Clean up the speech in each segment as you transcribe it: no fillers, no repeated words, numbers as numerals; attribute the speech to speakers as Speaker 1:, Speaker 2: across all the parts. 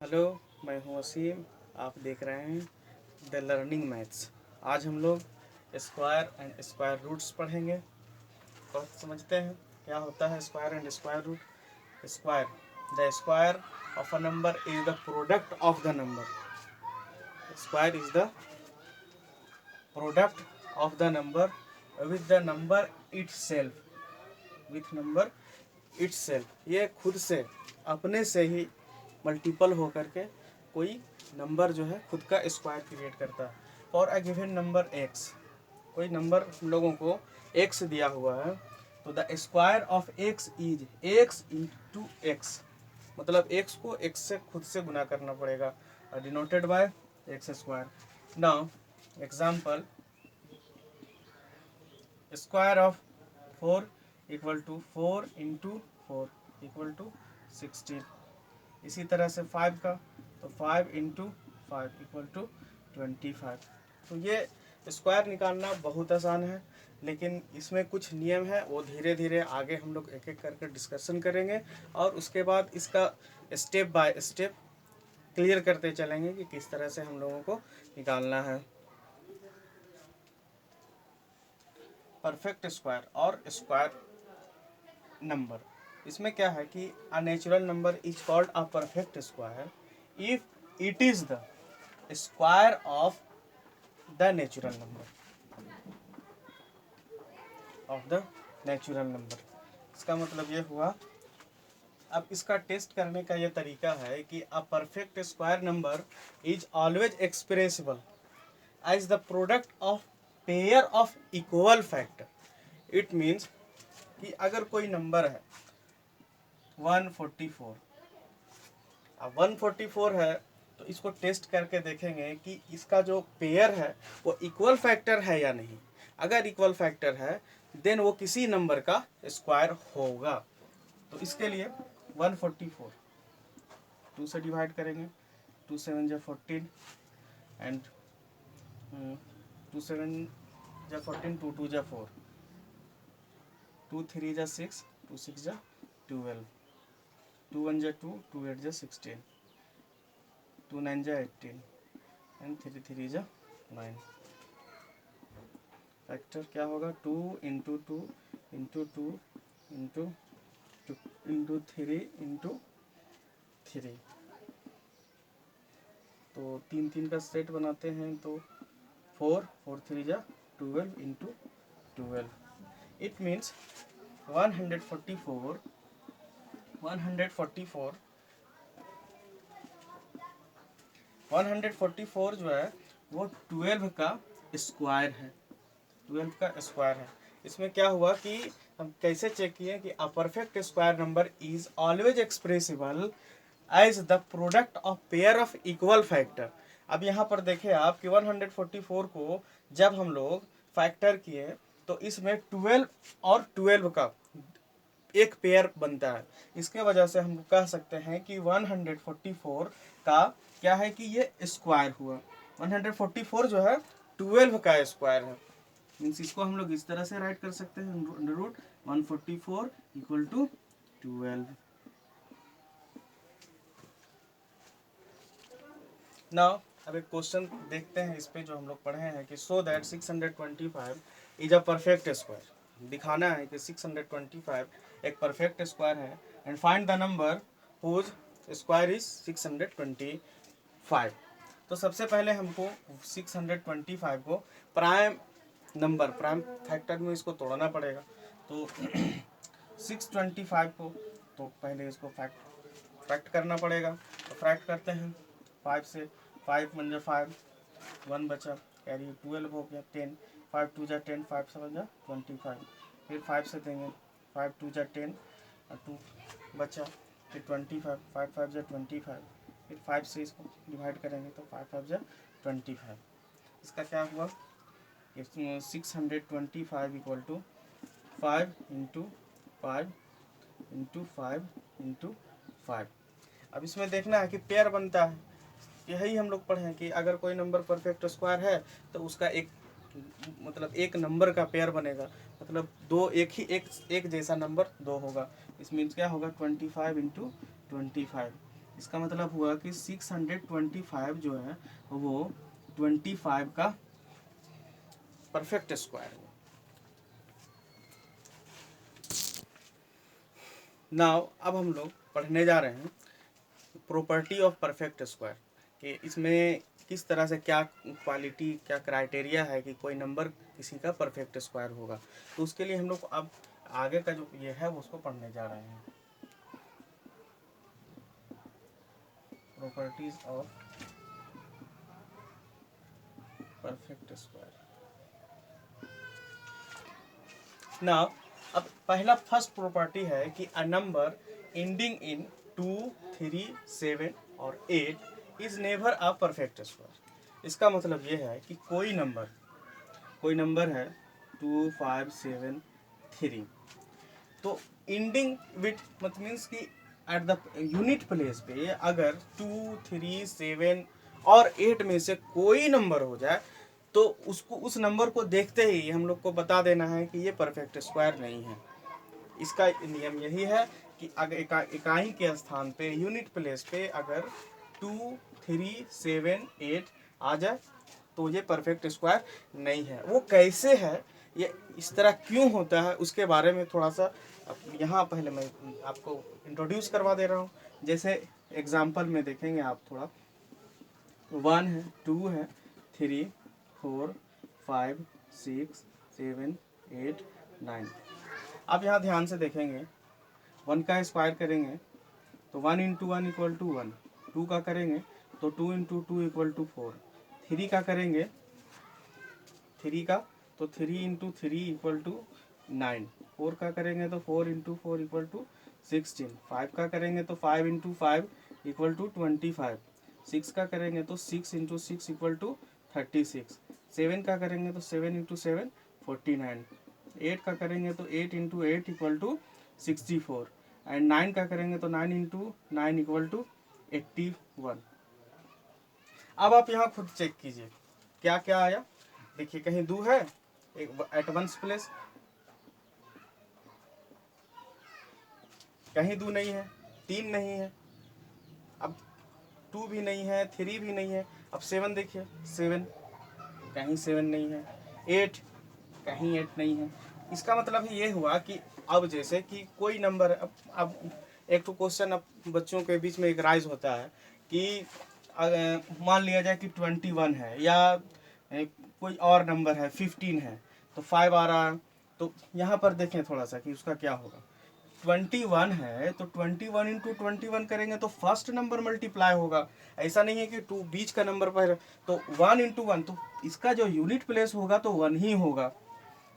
Speaker 1: Hello, मैं हूं वसीम। आप देख रहे हैं द लर्निंग मैथ्स। आज हम लोग स्क्वायर एंड स्क्वायर रूट्स पढ़ेंगे। तो समझते हैं क्या होता है square and square root. Square, the square of a number is the product of the number. Square is the product of the number with the number itself. With number itself, ये खुद से अपने से ही मल्टीपल होकर के कोई number जो है खुद का स्क्वायर क्रिएट करता है। For a given number x, कोई नंबर हम लोगों को एक्स दिया हुआ है, तो the square of x is x into x. मतलब एक्स को एक्स से खुद से गुना करना पड़ेगा, denoted by x square. Now example, square of 4 equal to 4 into 4 equal to 16। इसी तरह से 5 का, तो 5 इंटू 5 इक्वल टू 25। तो ये स्क्वायर निकालना बहुत आसान है, लेकिन इसमें कुछ नियम है, वो धीरे धीरे आगे हम लोग एक एक करके डिस्कशन करेंगे और उसके बाद इसका स्टेप बाय स्टेप क्लियर करते चलेंगे कि किस तरह से हम लोगों को निकालना है। परफेक्ट स्क्वायर और स्क्वायर नंबर, इसमें क्या है कि a natural number is called a perfect square if it is the square of the natural number. Of the natural number, इसका मतलब ये हुआ। अब इसका टेस्ट करने का ये तरीका है कि a perfect square number is always expressible as the product of pair of equal factor. It means कि अगर कोई नंबर है 144, अब 144 है, तो इसको टेस्ट करके देखेंगे कि इसका जो पेयर है वो इक्वल फैक्टर है या नहीं। अगर इक्वल फैक्टर है देन वो किसी नंबर का स्क्वायर होगा। तो इसके लिए 144 2 से डिवाइड करेंगे, 2 7 जा 14 एंड 2 7 जा 14, 2 2 जा 4, 2 3 जा 6, 2 6 जा 12, 2 1 जा 2, 2 8 जा 16, 2 9 जा 18 एंड 3 3 जा 9। फैक्टर क्या होगा? 2 into 2 into 2 into 2 into 3 into 3। तो 3 3 का सेट बनाते हैं, तो 4 4 3 जा 12 इंटू 12। इट मीन्स 144 144 जो है वो 12 का स्क्वायर है। 12 का स्क्वायर है। इसमें क्या हुआ कि हम कैसे चेक किए कि a perfect square number is always expressible as the product of pair of equal factor. अब यहाँ पर देखें आप कि 144 को जब हम लोग फैक्टर किए तो इसमें 12 और 12 का एक पेयर बनता है। इसके वजह से हम कह सकते हैं कि 144 का क्या है कि ये स्क्वायर हुआ। 144 जो है 12 का स्क्वायर है। मीन्स इसको हम लोग इस तरह से राइट कर सकते हैं, under root 144 equal to 12। Now अब एक क्वेश्चन देखते हैं इस पे जो हम लोग पढ़े हैं कि so that 625 is a perfect square. दिखाना है कि 625 एक परफेक्ट स्क्वायर है and find the number whose square is 625। तो सबसे पहले हमको 625 को प्राइम नंबर, प्राइम फैक्टर में इसको तोड़ना पड़ेगा। तो 625 को तो पहले इसको फैक्ट करना पड़ेगा। तो फैक्ट करते हैं 5 से, 5 1 जा 5, 1 बचा, कैरी 12 हो गया, 10, 5 2 जा 10, 5 7 जा 25। फिर 5 से देंगे, 5 2 जा 10 और 2 बचा, फिर 25, 5 5 जा 25। फिर 5 से इसको डिवाइड करेंगे तो 5 5 जा 25। इसका क्या हुआ? 625 equal to 5 into 5 into 5 into 5। अब इसमें देखना है कि पेयर बनता है। यही हम लोग पढ़े हैं कि अगर कोई नंबर परफेक्ट स्क्वायर है तो उसका एक मतलब एक नंबर का पेयर बनेगा, मतलब दो एक जैसा नंबर दो होगा। इस मीन्स क्या होगा? 25 इंटू 25 इसका मतलब हुआ कि 625 जो है वो 25 का परफेक्ट स्क्वायर है। नाउ अब हम लोग पढ़ने जा रहे हैं प्रॉपर्टी ऑफ परफेक्ट स्क्वायर, कि इसमें किस तरह से क्या क्वालिटी, क्या क्राइटेरिया है कि कोई नंबर किसी का परफेक्ट स्क्वायर होगा। तो उसके लिए हम लोग अब आगे का जो ये है उसको पढ़ने जा रहे हैं, properties of perfect square. Now अब पहला फर्स्ट प्रॉपर्टी है कि अ नंबर एंडिंग इन 2, 3, 7 और 8 is never a perfect square. इसका मतलब ये है कि कोई नंबर है 2, 5, 7, 3, तो एंडिंग विथ मत मीन्स कि एट द यूनिट प्लेस पे अगर 2, 3, 7 और 8 में से कोई नंबर हो जाए तो उसको, उस नंबर को देखते ही हम लोग को बता देना है कि ये परफेक्ट स्क्वायर नहीं है। इसका नियम यही है कि अगर इकाई के स्थान पे यूनिट प्लेस पे अगर 2, 3, 7, 8 आ जाए तो ये परफेक्ट स्क्वायर नहीं है। वो कैसे है, ये इस तरह क्यों होता है, उसके बारे में थोड़ा सा यहाँ पहले मैं आपको इंट्रोड्यूस करवा दे रहा हूँ। जैसे एग्जांपल में देखेंगे आप, थोड़ा 1 है, 2 है, 3, 4, 5, 6, 7, 8, 9। आप यहाँ ध्यान से देखेंगे 1 का स्क्वायर करेंगे तो 1 इंटू 1 इक्वल टू 1, 2 का करेंगे तो 2 इंटू 2 इक्वल टू 4, 3 का करेंगे 3 का तो 3 इंटू 3 इक्वल टू 9, 4 का करेंगे तो 4 इंटू 4 इक्वल टू 16, 5 का करेंगे तो 5 इंटू 5 इक्वल टू 25, 6 का करेंगे तो 6 इंटू 6 इक्वल टू 36, 7 का करेंगे तो 7 इंटू 7 49, 8 का करेंगे तो 8 इंटू 8 इक्वल टू 64 एंड 9 का करेंगे तो 9 इंटू 9 इक्वल टू 81। अब आप यहाँ खुद चेक कीजिए क्या क्या आया। देखिए कहीं 2 है एक एट वंस प्लेस, कहीं 2 नहीं है, 3 नहीं है, अब 2 भी नहीं है, 3 भी नहीं है। अब 7 देखिए, 7 कहीं 7 नहीं है, 8 कहीं 8 नहीं है। इसका मतलब ये हुआ कि अब जैसे कि कोई नंबर, अब एक तो क्वेश्चन अब बच्चों के बीच में एक राइज होता है कि मान लिया जाए कि 21 है या कोई और नंबर है 15 है तो 5 आ रहा है। तो यहाँ पर देखें थोड़ा सा कि उसका क्या होगा। 21 है तो 21 इंटू 21 करेंगे तो फर्स्ट नंबर मल्टीप्लाई होगा। ऐसा नहीं है कि 2 बीच का नंबर पर, तो 1 इंटू 1, तो इसका जो यूनिट प्लेस होगा तो 1 ही होगा।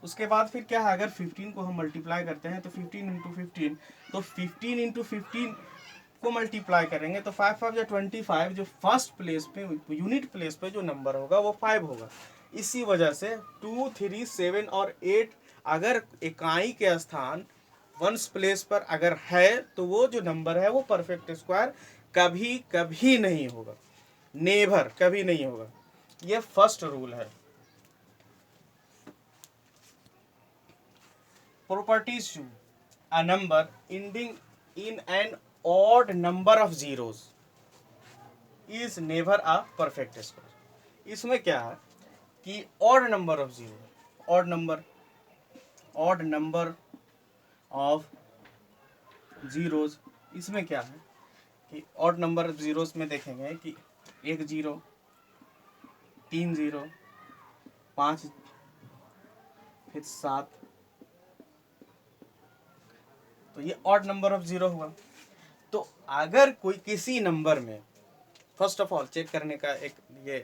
Speaker 1: उसके बाद फिर क्या है, अगर 15 को हम मल्टीप्लाई करते हैं तो 15 इंटू 15, तो 15 इंटू 15 को मल्टीप्लाई करेंगे तो 5 5 या 25, जो फर्स्ट प्लेस पे यूनिट प्लेस पे जो नंबर होगा वो 5 होगा। इसी वजह से 2, 3, 7 और 8 अगर इकाई के स्थान वंस प्लेस पर अगर है तो वो जो नंबर है वो परफेक्ट स्क्वायर कभी कभी नहीं होगा, नेवर कभी नहीं होगा। ये फर्स्ट रूल है। Properties 2. A number ending in an odd number of zeros is never a perfect square. इसमें क्या है कि odd number of zero, odd number of zeros, इसमें क्या है कि odd number of zeros में देखेंगे कि 1 0, 3 0, 5, फिर 7, तो ये ऑड नंबर ऑफ 0 हुआ। तो अगर कोई किसी नंबर में, फर्स्ट ऑफ ऑल चेक करने का एक ये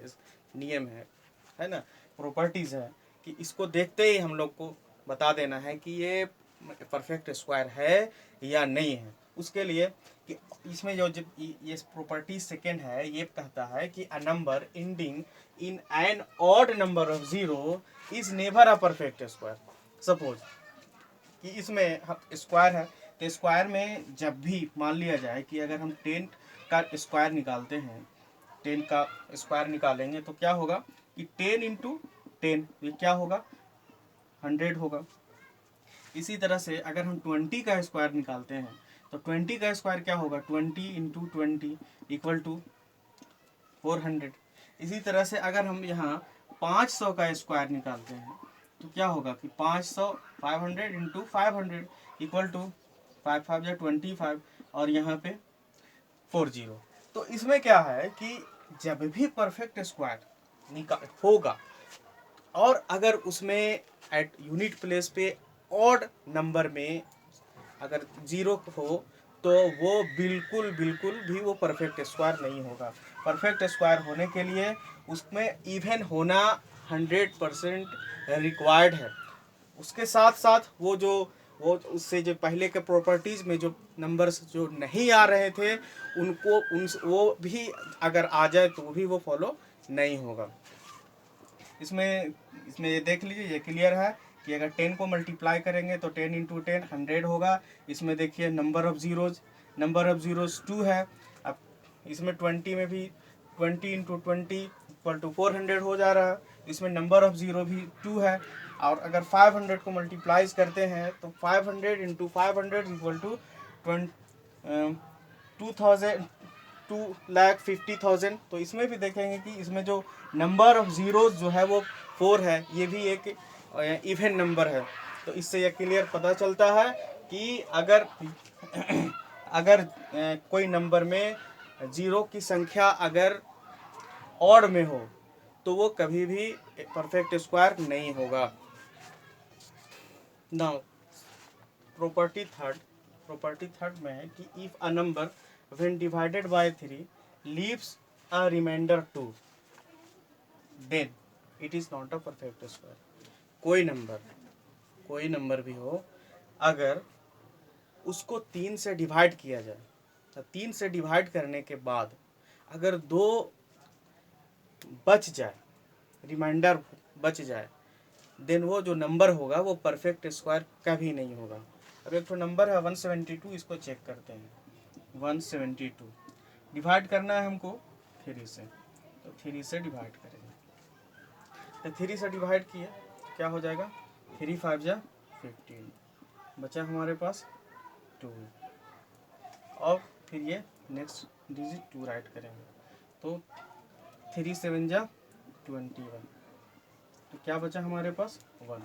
Speaker 1: नियम है ना, प्रॉपर्टीज है कि इसको देखते ही हम लोग को बता देना है कि ये परफेक्ट स्क्वायर है या नहीं है। उसके लिए कि इसमें जो ये प्रॉपर्टी सेकेंड है, ये कहता है कि a number ending in an odd number of 0 is never a perfect square. Suppose कि इसमें स्क्वायर है तो स्क्वायर में जब भी मान लिया जाए कि अगर हम 10 का स्क्वायर निकालते हैं, 10 का स्क्वायर निकालेंगे तो क्या होगा कि 10 इंटू 10, ये क्या होगा 100 होगा। इसी तरह से अगर हम 20 का स्क्वायर निकालते हैं तो 20 का स्क्वायर क्या होगा, 20 इंटू 20 इक्वल टू 400। इसी तरह से अगर हम यहाँ 500 का स्क्वायर निकालते हैं तो क्या होगा कि 500 500 इंटू 500 इक्वल टू 5 5 या 25 और यहाँ पे 40। तो इसमें क्या है कि जब भी परफेक्ट स्क्वायर निकाल होगा और अगर उसमें एट यूनिट प्लेस पे ऑड नंबर में अगर 0 हो तो वो बिल्कुल बिल्कुल भी वो परफेक्ट स्क्वायर नहीं होगा। परफेक्ट स्क्वायर होने के लिए उसमें इवन होना 100% रिक्वायर्ड है। उसके साथ साथ वो उससे जो पहले के प्रॉपर्टीज़ में जो नंबर्स जो नहीं आ रहे थे उनको वो भी अगर आ जाए तो वो भी वो फॉलो नहीं होगा। इसमें ये देख लीजिए, ये क्लियर है कि अगर 10 को मल्टीप्लाई करेंगे तो 10 इंटू 10 100 होगा। इसमें देखिए नंबर ऑफ ज़ीरोज़ 2 है। अब इसमें 20 में भी 20 इंटू 20 इक्वल टू 400 हो जा रहा है। इसमें नंबर ऑफ ज़ीरो भी 2 है। और अगर 500 को मल्टीप्लाइज करते हैं तो 500 इंटू 500 इक्वल टू 2,50,000। तो इसमें भी देखेंगे कि इसमें जो नंबर ऑफ ज़ीरोज़ जो है वो 4 है, ये भी एक इवन नंबर है। तो इससे यह क्लियर पता चलता है कि अगर अगर कोई नंबर में ज़ीरो की संख्या अगर ऑड में हो तो वो कभी भी परफेक्ट स्क्वायर नहीं होगा। नाउ प्रॉपर्टी थर्ड में है कि if a number when divided by 3 leaves a remainder 2 then it is not a perfect square. कोई नंबर भी हो अगर उसको 3 से डिवाइड किया जाए तो 3 से डिवाइड करने के बाद अगर 2 बच जाए, रिमाइंडर बच जाए, देन वो जो नंबर होगा वो परफेक्ट स्क्वायर कभी नहीं होगा। अब एक तो नंबर है 172, इसको चेक करते हैं। 172 डिवाइड करना है हमको 3 से, तो 3 से डिवाइड करेंगे। तो 3 से डिवाइड किए क्या हो जाएगा, 3 5 जा 15, बचा हमारे पास 2। और फिर ये नेक्स्ट डिजिट 2 राइट करेंगे तो 3 7 जा 21, तो क्या बचा हमारे पास 1।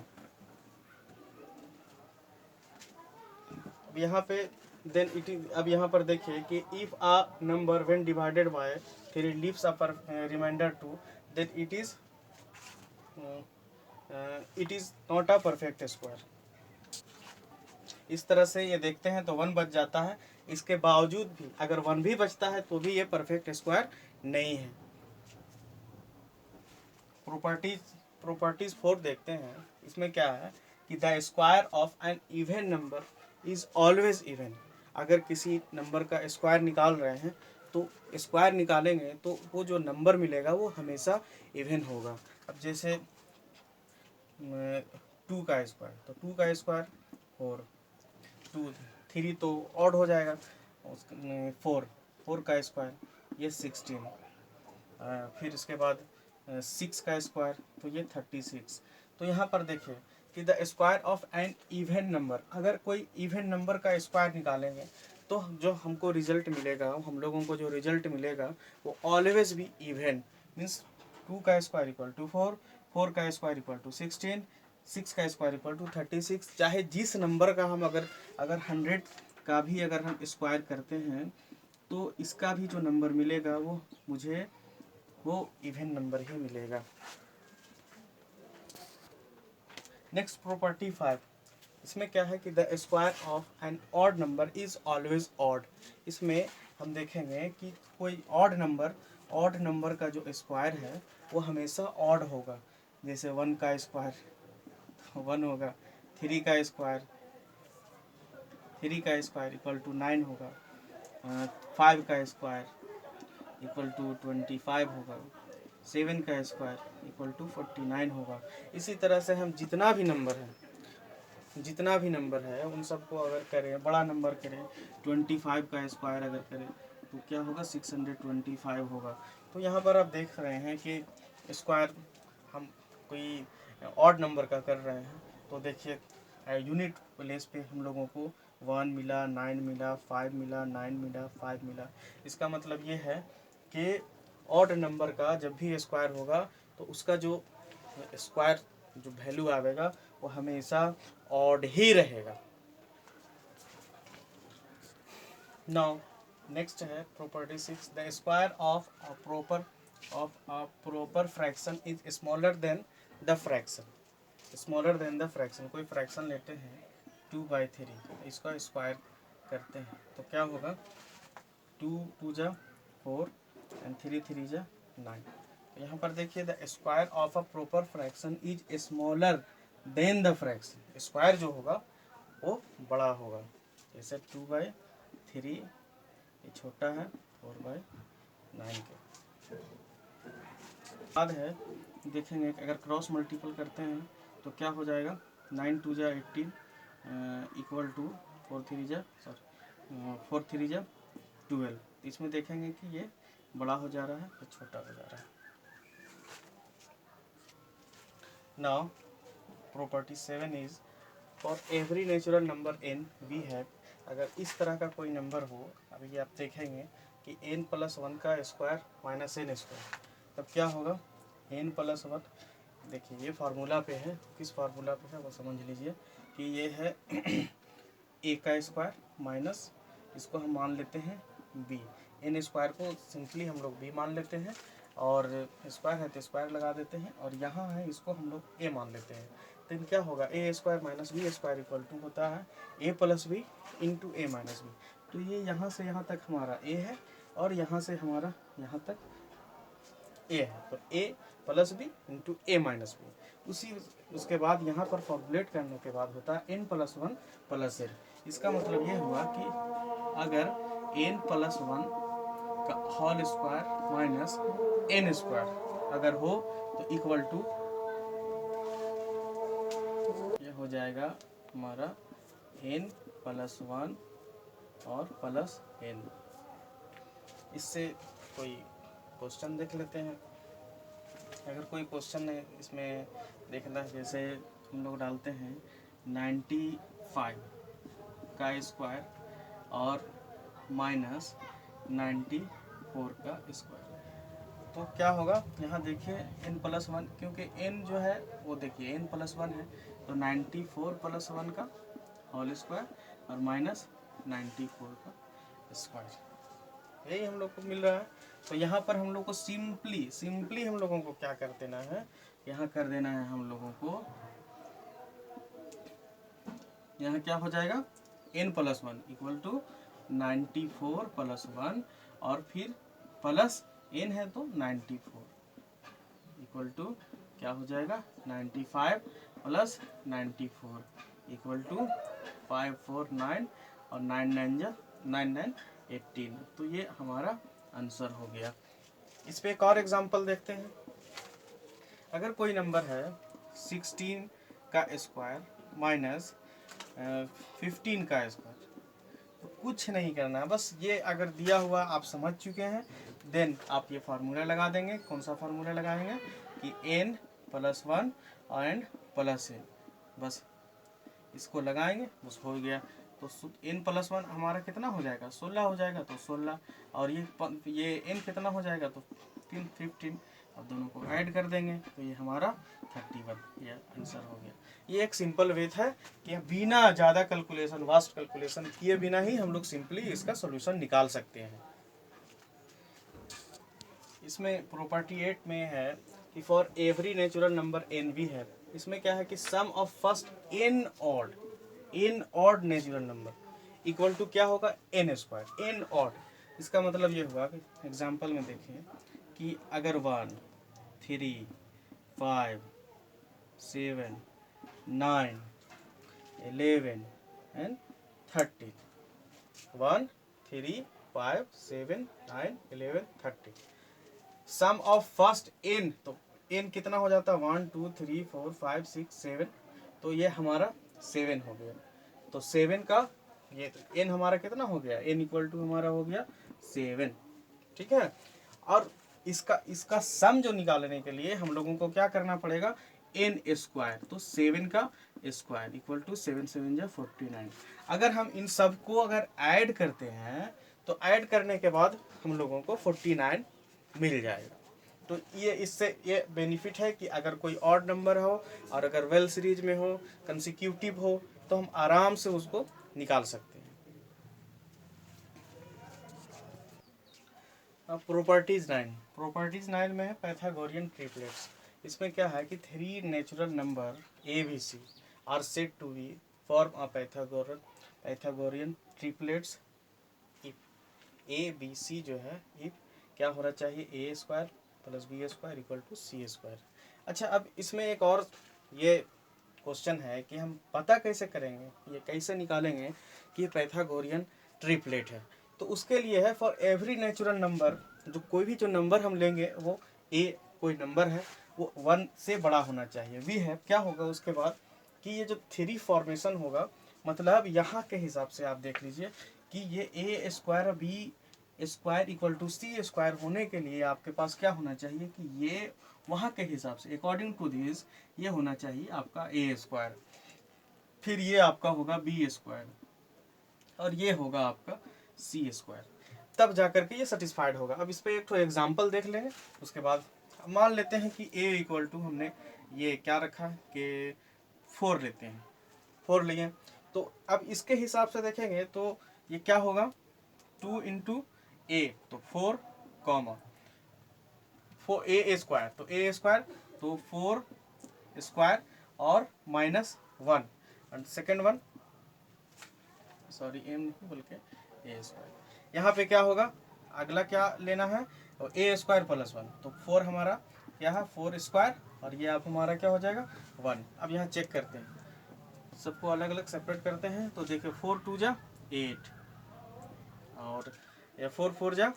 Speaker 1: अब यहाँ पे देन इट इज, अब यहाँ पर देखिए कि if a number when divided by 3 leaves a remainder 2 then it is not a perfect square. इस तरह से ये देखते हैं तो 1 बच जाता है। इसके बावजूद भी अगर 1 भी बचता है तो भी ये परफेक्ट स्क्वायर नहीं है। प्रॉपर्टीज 4 देखते हैं। इसमें क्या है कि the square of an even number is always even. अगर किसी नंबर का स्क्वायर निकाल रहे हैं तो स्क्वायर निकालेंगे तो वो जो नंबर मिलेगा वो हमेशा इवन होगा। अब जैसे 2 का स्क्वायर, तो 2 का स्क्वायर 4, 2 3 तो ऑड हो जाएगा। 4 का स्क्वायर ये 16, फिर इसके बाद 6 का स्क्वायर तो ये 36। तो यहाँ पर देखिए कि the square of an even number, अगर कोई इवन नंबर का स्क्वायर निकालेंगे तो जो हमको रिजल्ट मिलेगा, हम लोगों को जो रिजल्ट मिलेगा वो ऑलवेज भी इवन। मीन्स 2 का स्क्वायर इक्वल टू 4, 4 का स्क्वायर इक्वल टू 16, 6 का स्क्वायर इक्वल टू 36। चाहे जिस नंबर का हम अगर 100 का भी अगर हम स्क्वायर करते हैं तो इसका भी जो नंबर मिलेगा वो मुझे वो इवन नंबर ही मिलेगा। नेक्स्ट प्रॉपर्टी 5, इसमें क्या है कि the square of an odd number is always odd. इसमें हम देखेंगे कि कोई ऑड नंबर का जो स्क्वायर है वो हमेशा ऑड होगा। जैसे 1 का स्क्वायर 1 होगा, 3 का स्क्वायर इक्वल टू 9 होगा, 5 का स्क्वायर इक्वल टू 25 होगा, 7 का स्क्वायर इक्वल टू 49 होगा। इसी तरह से हम जितना भी नंबर है उन सबको अगर करें, बड़ा नंबर करें, 25 का स्क्वायर अगर करें तो क्या होगा 625 होगा। तो यहाँ पर आप देख रहे हैं कि स्क्वायर हम कोई ऑड नंबर का कर रहे हैं तो देखिए यूनिट प्लेस पे हम लोगों को 1 मिला, 9 मिला, 5 मिला, 9 मिला, 5 मिला। इसका मतलब ये है कि ऑड नंबर का जब भी स्क्वायर होगा तो उसका जो स्क्वायर जो वैल्यू आएगा वो हमेशा ऑड ही रहेगा। नाउ नेक्स्ट है property 6, the square of a proper fraction is smaller than the fraction. Smaller than the fraction, कोई फ्रैक्शन लेते हैं 2/3, इसका स्क्वायर करते हैं तो क्या होगा, 2 2 जा 4 एंड 3 3 जा 9। तो यहाँ पर देखिए the square of a proper fraction is smaller than the fraction, square जो होगा वो बड़ा होगा। जैसे 2/3 ये छोटा है 4/9 के बाद है। देखेंगे अगर क्रॉस मल्टीपल करते हैं तो क्या हो जाएगा, 9 2 जा 18 इक्वल टू 4 3 जा 12। इसमें देखेंगे कि ये बड़ा हो जा रहा है तो छोटा हो जा रहा है। Now property 7 is for every natural number n we have, अगर इस तरह का कोई नंबर हो, अभी आप देखेंगे कि n+1 का स्क्वायर माइनस n स्क्वायर, तब क्या होगा n+1। देखिए ये फार्मूला पे है, किस फार्मूला पे है वो समझ लीजिए कि ये है a का स्क्वायर माइनस इसको हम मान लेते हैं b, n स्क्वायर को सिंपली हम लोग b मान लेते हैं और स्क्वायर है तो स्क्वायर लगा देते हैं, और यहाँ है इसको हम लोग a मान लेते हैं। तो क्या होगा a square minus b square equal to होता है a+b into a minus b। तो ये यहाँ से यहाँ तक हमारा a है और यहाँ से हमारा यहाँ तक a है, तो a+b into a minus b। उसके बाद यहाँ पर फॉर्मुलेट करने के बाद होता है n+1 + n। इसका मतलब ये हुआ कि अगर n+1 का whole square minus n square अगर हो तो इक्वल टू ये हो जाएगा हमारा n+1 और प्लस n। इससे कोई क्वेश्चन देख लेते हैं। अगर कोई क्वेश्चन है इसमें देखना है, जैसे हम लोग डालते हैं 95 का स्क्वायर और माइनस 94 का स्क्वायर, तो क्या होगा, यहाँ देखिए n+1, क्योंकि n जो है वो देखिए n+1 है तो 94+1 का होल स्क्वायर और माइनस 94 का स्क्वायर, यही हम लोग को मिल रहा है। तो यहाँ पर हम लोग को सिंपली हम लोगों को क्या कर देना है, यहाँ कर देना है हम लोगों को, यहाँ क्या हो जाएगा n+1 इक्वल टू 94+1 और फिर प्लस n है तो 94 इक्वल टू क्या हो जाएगा 95 + 94 इक्वल टू 549 और 9 18। तो ये हमारा आंसर हो गया। इस पे एक और एग्जांपल देखते हैं। अगर कोई नंबर है 16 का स्क्वायर माइनस 15 का स्क्वायर, तो कुछ नहीं करना है, बस ये अगर दिया हुआ आप समझ चुके हैं, देन आप ये फार्मूला लगा देंगे। कौन सा फार्मूला लगाएंगे कि n+1 एंड प्लस n, बस इसको लगाएंगे, बस हो गया। तो n+1 हमारा कितना हो जाएगा 16 हो जाएगा, तो 16 और ये n कितना हो जाएगा तो 15, अब दोनों को ऐड कर देंगे तो ये हमारा 31, ये आंसर हो गया। ये एक सिंपल वे है कि बिना ज़्यादा कैलकुलेशन वास्ट कैलकुलेशन किए बिना ही हम लोग सिंपली इसका सॉल्यूशन निकाल सकते हैं। इसमें प्रॉपर्टी 8 में है कि for every natural number n वी है, इसमें क्या है कि sum of first n odd natural number equal to क्या होगा n स्क्वायर, n ऑड। इसका मतलब ये हुआ कि एग्जांपल में देखें कि अगर 1 3 5 7 9 11 and 30, 1 3 5 7 9 11 30, sum of first n, तो n कितना हो जाता है 1 2 3 4 5 6 7, तो ये हमारा 7 हो गया। तो 7 का ये n हमारा कितना हो गया, n इक्वल टू हमारा हो गया 7, ठीक है। और इसका सम जो निकालने के लिए हम लोगों को क्या करना पड़ेगा n स्क्वायर, तो 7 का स्क्वायर इक्वल टू 7 7 जा 49। अगर हम इन सब को अगर ऐड करते हैं तो ऐड करने के बाद हम लोगों को 49 मिल जाएगा। तो ये इससे ये बेनिफिट है कि अगर कोई ऑड नंबर हो और अगर वेल सीरीज में हो, कंसिक्यूटिव हो, तो हम आराम से उसको निकाल सकते हैं। अब प्रॉपर्टीज 9 में है पाइथागोरियन ट्रिपलेट्स। इसमें क्या है कि 3 natural number A B C are said to be form a Pythagorean triplets if A B C जो है इफ क्या होना चाहिए, A square plus B square equal to C square. अच्छा, अब इसमें एक और ये क्वेश्चन है कि हम पता कैसे करेंगे, ये कैसे निकालेंगे कि ये पाइथागोरियन ट्रिपलेट है। तो उसके लिए है फॉर एवरी नेचुरल नंबर, जो कोई भी जो नंबर हम लेंगे वो ए कोई नंबर है वो 1 से बड़ा होना चाहिए। वी है क्या होगा उसके बाद कि ये जो 3 फॉर्मेशन होगा, मतलब यहाँ के हिसाब से आप देख लीजिए कि ये A square B square equal to C square होने के लिए आपके पास क्या होना चाहिए कि ये वहाँ के हिसाब से अकॉर्डिंग टू दिस ये होना चाहिए आपका ए स्क्वायर, फिर ये आपका होगा बी स्क्वायर और ये होगा आपका सी स्क्वायर, तब जाकर के ये सेटिस्फाइड होगा। अब इस पर एक तो एग्जाम्पल देख लेंगे, उसके बाद मान लेते हैं कि ए इक्वल टू हमने ये क्या रखा कि 4 लेते हैं, 4 लिए। तो अब इसके हिसाब से देखेंगे तो ये क्या होगा 2 इंटू ए, तो 4 कॉमा 4 ए स्क्वायर, तो ए स्क्वायर तो 4 स्क्वायर और -1 and second one sorry M नहीं बोल के ए स्क्वायर। यहाँ पे क्या होगा, अगला क्या लेना है तो ए स्क्वायर प्लस 1, तो 4 हमारा क्या है 4 स्क्वायर और ये आप हमारा क्या हो जाएगा 1। अब यहाँ चेक करते हैं, सबको अलग अलग सेपरेट करते हैं। तो देखिए 4 2 जा 8 और ये 4 4 जा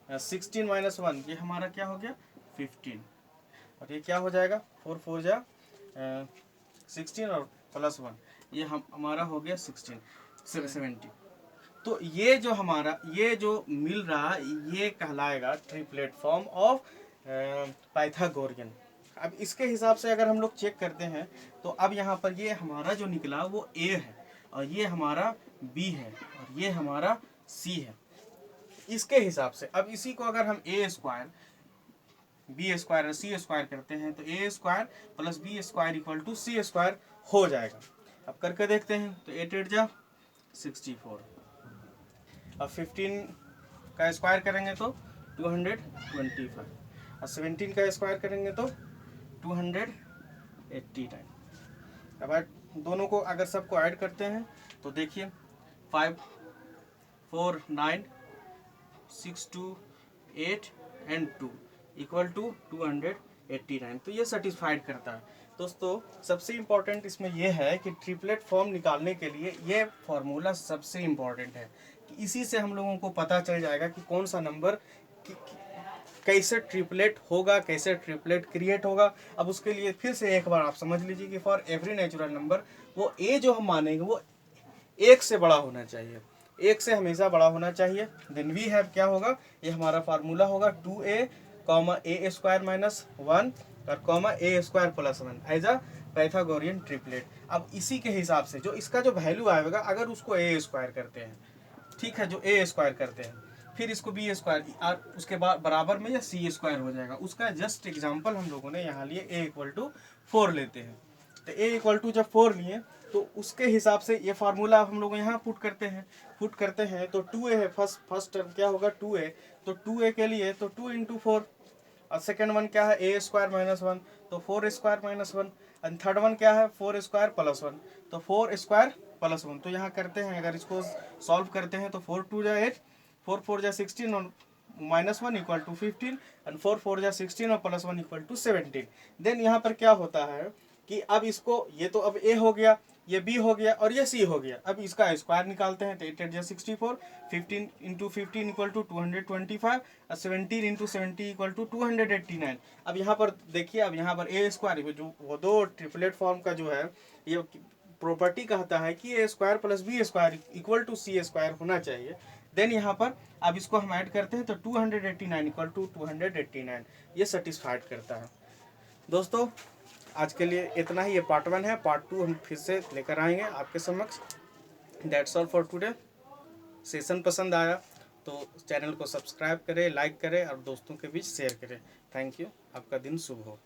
Speaker 1: 16 माइनस 1, ये हमारा क्या हो गया 15 और ये क्या हो जाएगा 4 4 जा 16 और प्लस 1, ये हमारा हो गया 70। तो ये जो हमारा ये जो मिल रहा ये कहलाएगा ट्रिपलेट फॉर्म ऑफ पाइथागोरियन। अब इसके हिसाब से अगर हम लोग चेक करते हैं तो अब यहाँ पर ये हमारा जो निकला वो ए है और ये हमारा बी है और ये हमारा सी है। इसके हिसाब से अब इसी को अगर हम ए स्क्वायर बी स्क्वायर और सी स्क्वायर करते हैं तो A square plus B square equal to C square हो जाएगा। अब करके देखते हैं तो 8 8 जा 64, अब 15 का स्क्वायर करेंगे तो 225 और 17 का स्क्वायर करेंगे तो 289। अब दोनों को अगर सबको ऐड करते हैं तो देखिए 5 4 9 6 2 8 एंड 2 इक्वल टू 289, तो ये सेटिस्फाइड करता है। दोस्तों सबसे इम्पोर्टेंट इसमें यह है कि ट्रिपलेट फॉर्म निकालने के लिए ये फार्मूला सबसे इम्पोर्टेंट है कि इसी से हम लोगों को पता चल जाएगा कि कौन सा नंबर कैसे ट्रिपलेट होगा, कैसे ट्रिपलेट क्रिएट होगा। अब उसके लिए फिर से एक बार आप समझ लीजिए कि फॉर एवरी नेचुरल नंबर वो ए जो हम मानेंगे वो 1 से बड़ा होना चाहिए, 1 से हमेशा बड़ा होना चाहिए। देन वी हैव क्या होगा, ये हमारा फार्मूला होगा 2a comma a square minus 1 और comma a square plus 1 as a Pythagorean triplet. अब इसी के हिसाब से जो इसका जो वैल्यू आएगा अगर उसको ए स्क्वायर करते हैं, ठीक है, जो ए स्क्वायर करते हैं फिर इसको बी स्क्वायर और उसके बाद बराबर में या सी स्क्वायर हो जाएगा। उसका जस्ट एग्जांपल हम लोगों ने यहाँ लिए ए इक्वल टू 4 लेते हैं। तो ए इक्वल टू जब 4 लिए तो उसके हिसाब से ये फार्मूला हम लोग यहाँ पुट करते हैं तो 2a है, फर्स्ट टर्म क्या होगा 2a, तो 2a के लिए तो 2 इंटू 4 और सेकेंड वन क्या है ए स्क्वायर माइनस 1 तो 4 square minus 1 and third one क्या है 4 स्क्वायर प्लस 1 तो 4 स्क्वायर प्लस 1। तो यहाँ करते हैं, अगर इसको सॉल्व करते हैं तो 4 2 जा 8 4 4 जा 16 और माइनस 1 इक्वल टू 15 एंड 4 4 जा 16 और प्लस 1 इक्वल टू 17। देन यहाँ पर क्या होता है कि अब इसको ये तो अब ए हो गया, ये बी हो गया और ये सी हो गया। अब इसका स्क्वायर निकालते हैं तो 8 8 जा 64, 15 इंटू 15 इक्वल टू 225 और 17 इंटू 70 इक्वल टू 289। अब यहाँ पर देखिए, अब यहाँ पर ए स्क्वायर जो वो दो ट्रिपलेट फॉर्म का जो है ये प्रॉपर्टी कहता है कि A square plus B square equal to C square होना चाहिए। देन यहाँ पर अब इसको हम ऐड करते हैं तो 289 इक्वल टू 289 ये सेटिस्फाइड करता है। दोस्तों आज के लिए इतना ही, ये पार्ट 1 है, पार्ट 2 हम फिर से लेकर आएंगे आपके समक्ष। That's all for today. Session पसंद आया तो चैनल को सब्सक्राइब करें, लाइक करें और दोस्तों के बीच शेयर करें। Thank you. आपका दिन शुभ हो।